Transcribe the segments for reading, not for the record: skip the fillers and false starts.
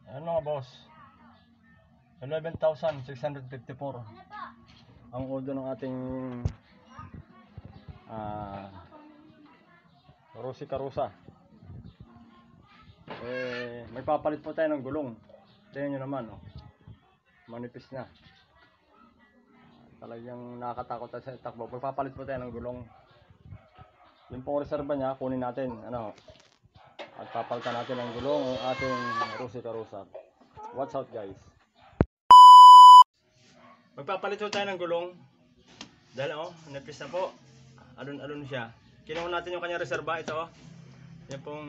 Ayan mga boss, 11,654 ang order ng ating Rosie Carusa. May papalit po tayo ng gulong. Tingnan nyo naman, oh. Manipis na. Talagang nakakatakot sa takbo. Papalit po tayo ng gulong. Yung pong reserva niya, kunin natin. At papalitan natin ng gulong ang ating Rosie Carusa. Watch out guys. Magpapalit po tayo ng gulong. Dahil nipis na po. Alon-alon siya. Kinuha natin yung kanyang reserva. Ito yung pong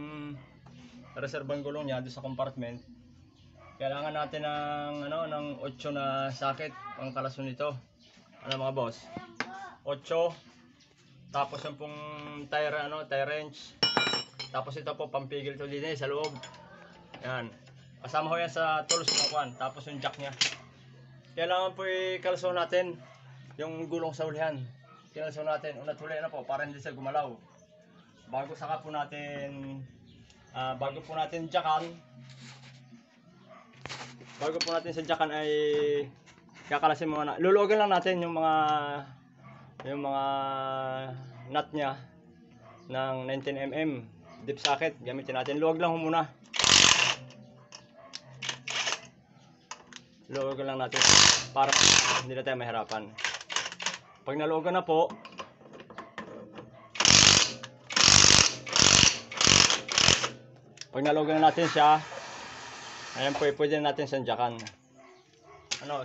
reserbang gulong niya doon sa compartment. Kailangan natin ng 8 na socket ang kalason nito. Mga boss? 8. Tapos yung pong tire wrench. Tapos ito po pampigil to din sa loob. Yan. Kasama ko yan sa tools ng kwan. Tapos yung jack niya. Kailangan po i-kalson natin yung gulong sa ulihan. Kinalson natin. Una't huli na po para hindi siya gumalaw. Bago po natin jackan. Bago po natin sa jackan ay kakalasin muna. Luluwagan lang natin yung mga nut niya ng 19mm deep socket. Gamitin natin. Luwag lang muna. Luwagan lang natin para hindi na tayo mahirapan. Pag naluwagan na po, pag naluwagan na natin siya, ayan po, pwede natin sandyakan.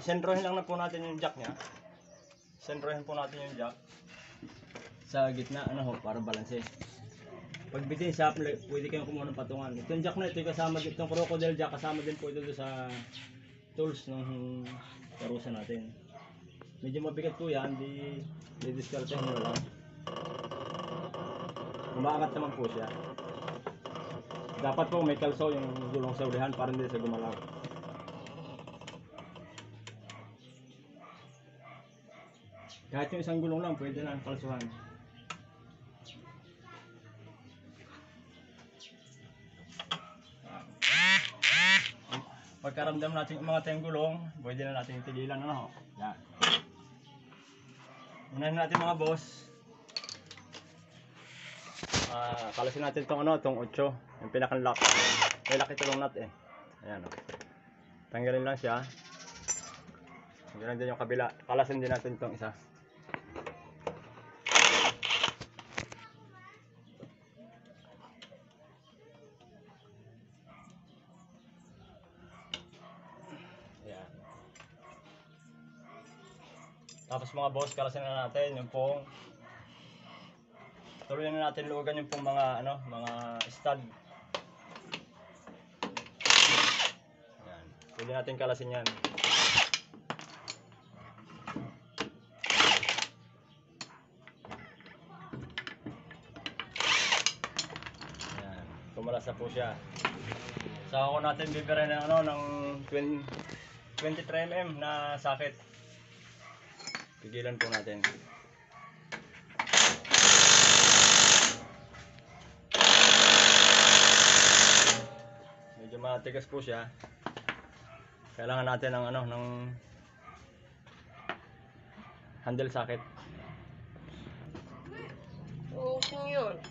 Sentrohin lang na po natin yung jack niya. Sentrohin po natin yung jack sa gitna, para balanse. Pag bitin siya, pwede kayong kumuha ng patungan. Itong jack na ito, kasama dito, itong crocodile jack, kasama din po ito sa tools ng Carusa natin. Medyo mabigat po yan, di-discarte nyo lang. Umaangat naman po siya. Dapat po may kalso yung gulong sa ulihan para hindi siya gumalaw. Kahit yung isang gulong lang, pwede na ang kalsuhan. Pagkaramdam natin umangat yung gulong, pwede na natin tigilan. Yan. Unahin natin mga boss. Kalasin natin itong 8, yung pinaka-lock. May lock ito ng nut eh. Ayan Tanggalin lang siya. Tanggalin din yung kabila. Kalasin din natin itong isa. Ayan. Tapos mga boss, kalasin na natin yung pong tuloy na natin luwagan yung pong mga stud. Ayan. Pwede natin kalasin yan. Ayan. Tumalas na po siya. Saka ko natin bibira ng 23mm na socket. Pigilan po natin. Medyo matigas po siya. Kailangan natin ng handle socket. Uusing yun.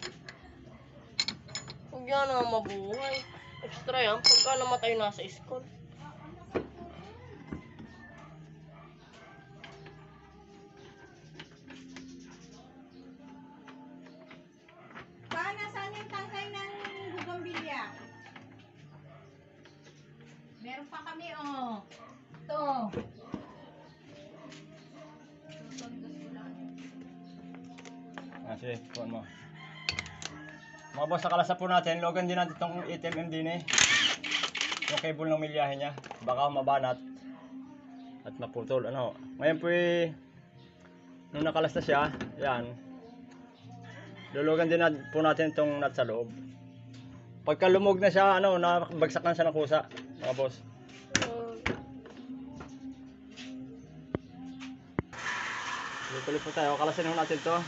Huwag yan na mabuhay. Extra yan pagka namatay nasa school. Saan yung tangkay ng bugambilya? Meron pa kami, Ito. Sige, kuhan mo. Mga boss, nakalasa po natin. Logan din natin itong 8mm din eh. Yung cable ng milyahe niya. Baka mabanat at maputol. Ngayon po nung nakalas na siya, yan. Lulugan din po natin itong nut sa loob. Pagka lumog na siya, nabagsak na siya ng kusa, mga boss. Tuloy po tayo. Kalasin natin ito.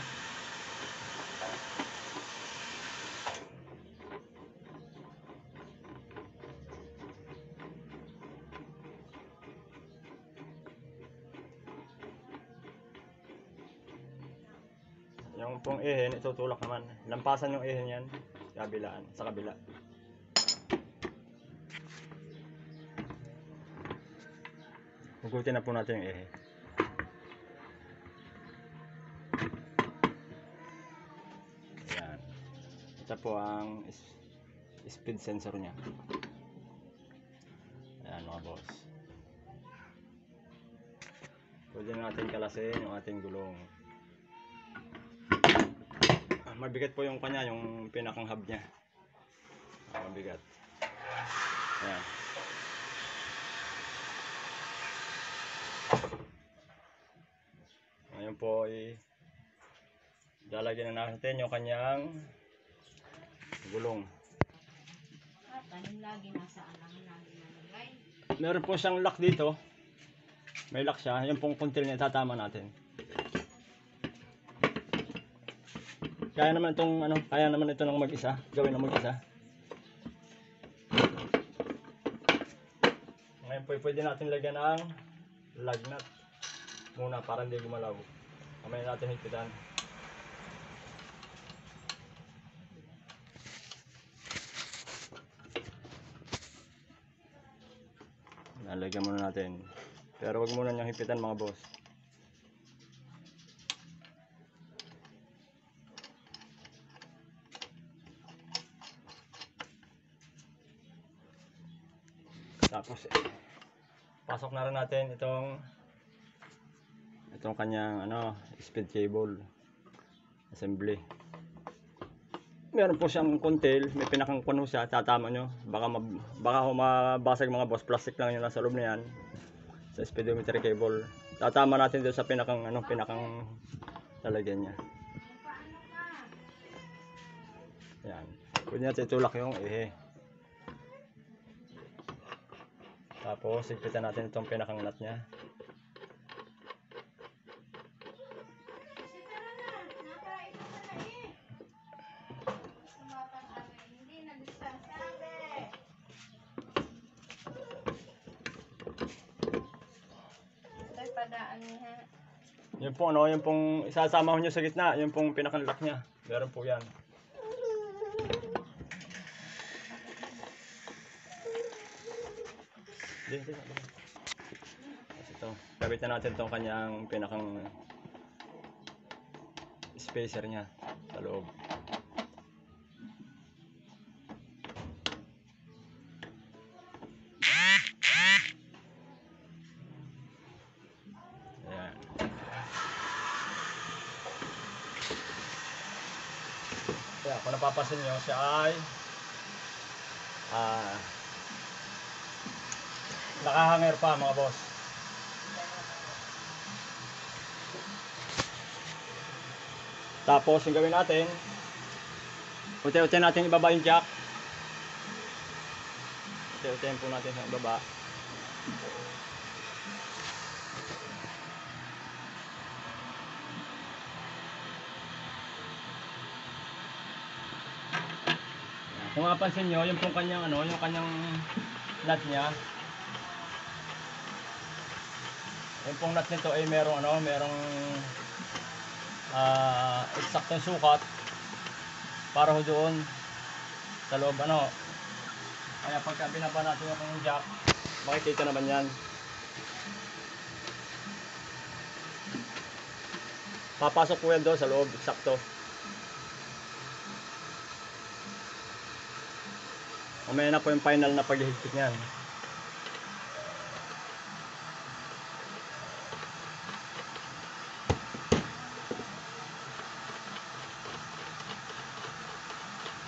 Yung pong ihin, itutulak naman. Lampasan yung ihin yan. Kabilaan, sa kabila. Hugutin na po natin yung ihi. Ayan. Ito po ang speed sensor niya. Ayan mga boss. Pwede natin kalasin yung ating gulong. Mabigat po yung kanya, yung pinakang hub niya. Mabigat. Ayan. Ngayon po ay lalagyan na natin yung kanyang gulong. Tanim lagi nasa alangan lagi nalagay. Meron po siyang lock dito. May lock siya. Yung pong kuntil niya tatama natin. Kaya naman itong kaya naman ito ng mag-isa. Gawin ng mag-isa. Ngayon po pwede natin lagyan ng lug nut muna para hindi gumalaw. Kamay natin higpitan. Lalagyan muna natin. Pero wag muna niyang higpitan mga boss. Tapos pasok na rin natin itong kanyang speed cable assembly. Meron po siyang kuntil, may pinakang kuno siya, tatama nyo. Baka mabasag mga boss, plastic lang yun nasa loob na yan. Sa speedometer cable. Tatama natin doon sa pinakang lalagyan niya. Yan. Pwede natin itulak yung ihe. Tapos, higpitan natin itong pinakang nut niya. Ito'y padaan niya. Yun po, yung pong isasama ko nyo sa gitna, yung pong pinakang lock niya. Meron po yan. Tapos ito, kabitan natin itong kanyang pinakang spacer niya sa loob. Ayan. Kaya kung napapasin nyo, siya ay nakahanger pa mga boss. Tapos yung gawin natin, unti-unti natin ibaba yung jack. Unti-unti po natin sa ibaba. Kung mapapansin nyo, yung pong kanyang yung kanyang nut niya. Yung pong nut nito ay merong eksaktong sukat para ho doon sa loob kaya pagka binaba natin yung jack, makikita naman yan. Papasok po yan doon sa loob, eksakto. Mamaya na po yung final na paghihigpit niyan.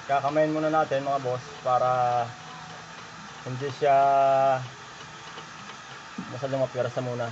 Kakamayin muna natin mga boss para hindi siya masyadong mapirasa muna.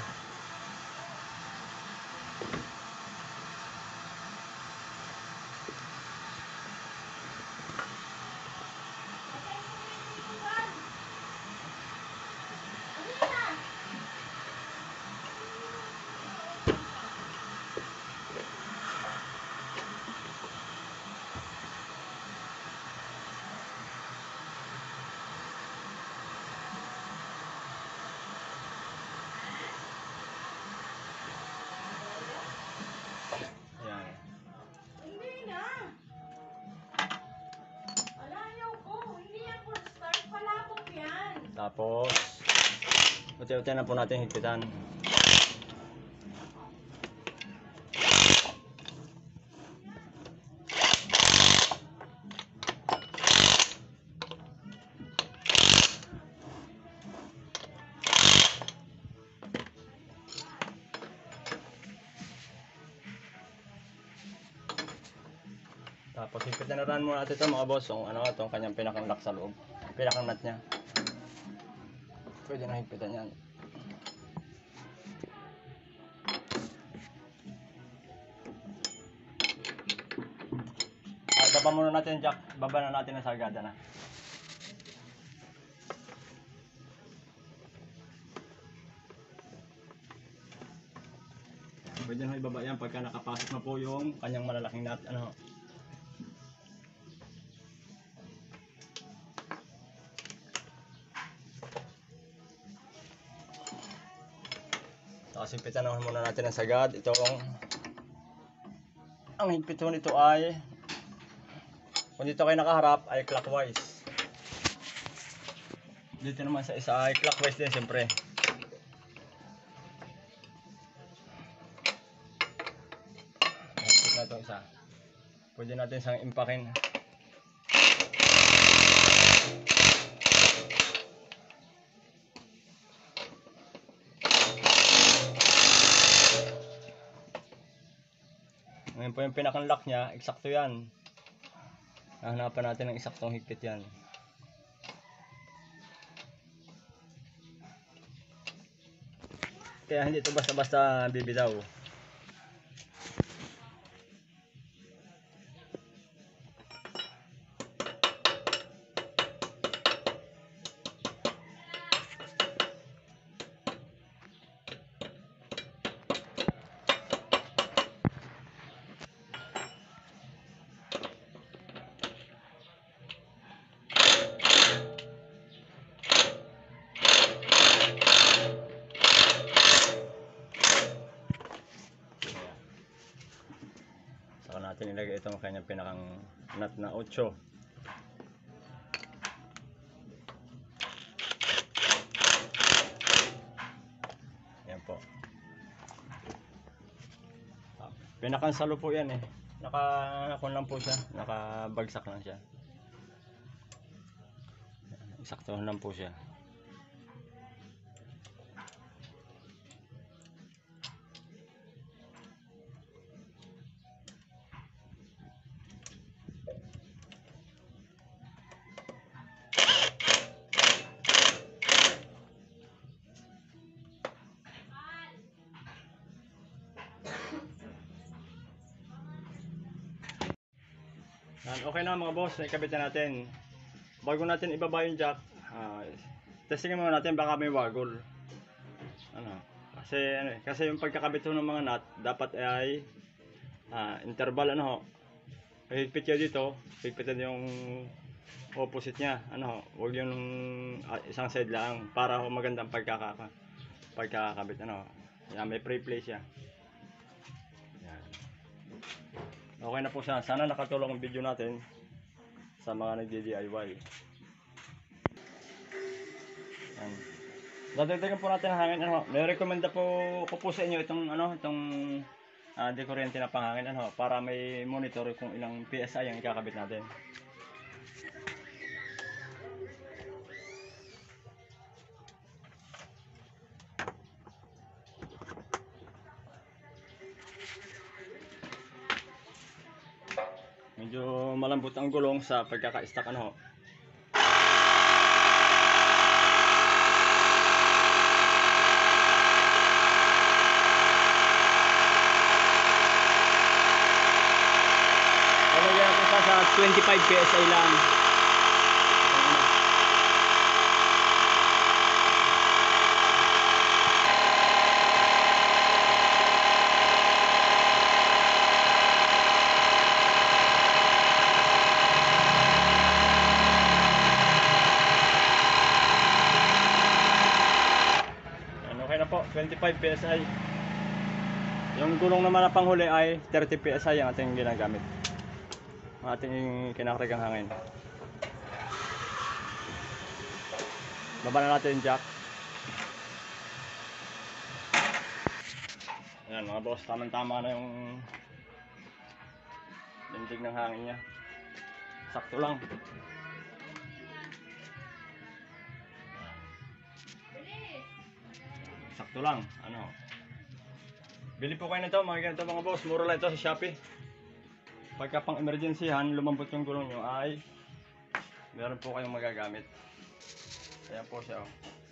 Tapos, unti-unti na po natin higpitan. Tapos higpitan na rin muna natin ito mga boss, yung ano, itong kanyang pinakang lock sa loob. Pinakang nut niya. Pwede na higpitan yan. Baba muna natin yung jack, baba na natin ang sagada na. Pwede na ibaba yan pagka nakapasok na po yung kanyang malalaking nut. Ano. Tapos higpitan naman muna natin ang sagad. Ang higpit ho nito ay, kung dito kayo nakaharap ay clockwise. Dito naman sa isa ay clockwise din siyempre. Higpit na itong isa. Pwede natin siyang impakin. Ngayon po yung pinakang lock niya, eksakto yan. Hahanapan natin ng eksaktong higpit yan. Kaya hindi ito basta-basta bibitaw. Saka natin ilagay itong kanyang pinakang nut na 8. Yan po. Pinakang salo po yan eh. Nakakon lang po siya. Nakabagsak lang siya. Eksaktuhan lang po siya. Okay na mga boss, naikabit na natin. Bago natin ibaba yung jack, testingin muna natin baka may wagol. Kasi yung pagkakabit ng mga nut dapat ay interval higpit kayo dito, higpitan yung opposite niya, huwag yung isang side lang para magandang pagkakabit. Yan, may pre-play siya. Okay na po siya. Sana nakatulong ang video natin sa mga nagdi-DIY. Dadagdagan po natin ang hangin. May recommenda po sa inyo itong di kuryente na panghangin para may monitor kung ilang PSI ang ikakabit natin. Medyo malambot ang gulong sa pagkaka-stack Palagyan natin sa 25 PSI lang. Okay na po, 25 PSI. Yung gulong naman na panghuli ay 30 PSI ang ating ginagamit. Ang ating kinakargang hangin. Baba na natin yung jack. Ayan mga boss, tamang-tama na yung lindig ng hangin niya. Sakto lang. Sakto lang, ano. Bili po kayo nito, mga ganito mga boss. Mura lang ito sa Shopee. Pagka pang emergencyhan, lumambot yung gulong nyo ay meron po kayong magagamit. Ayan po siya. Oh.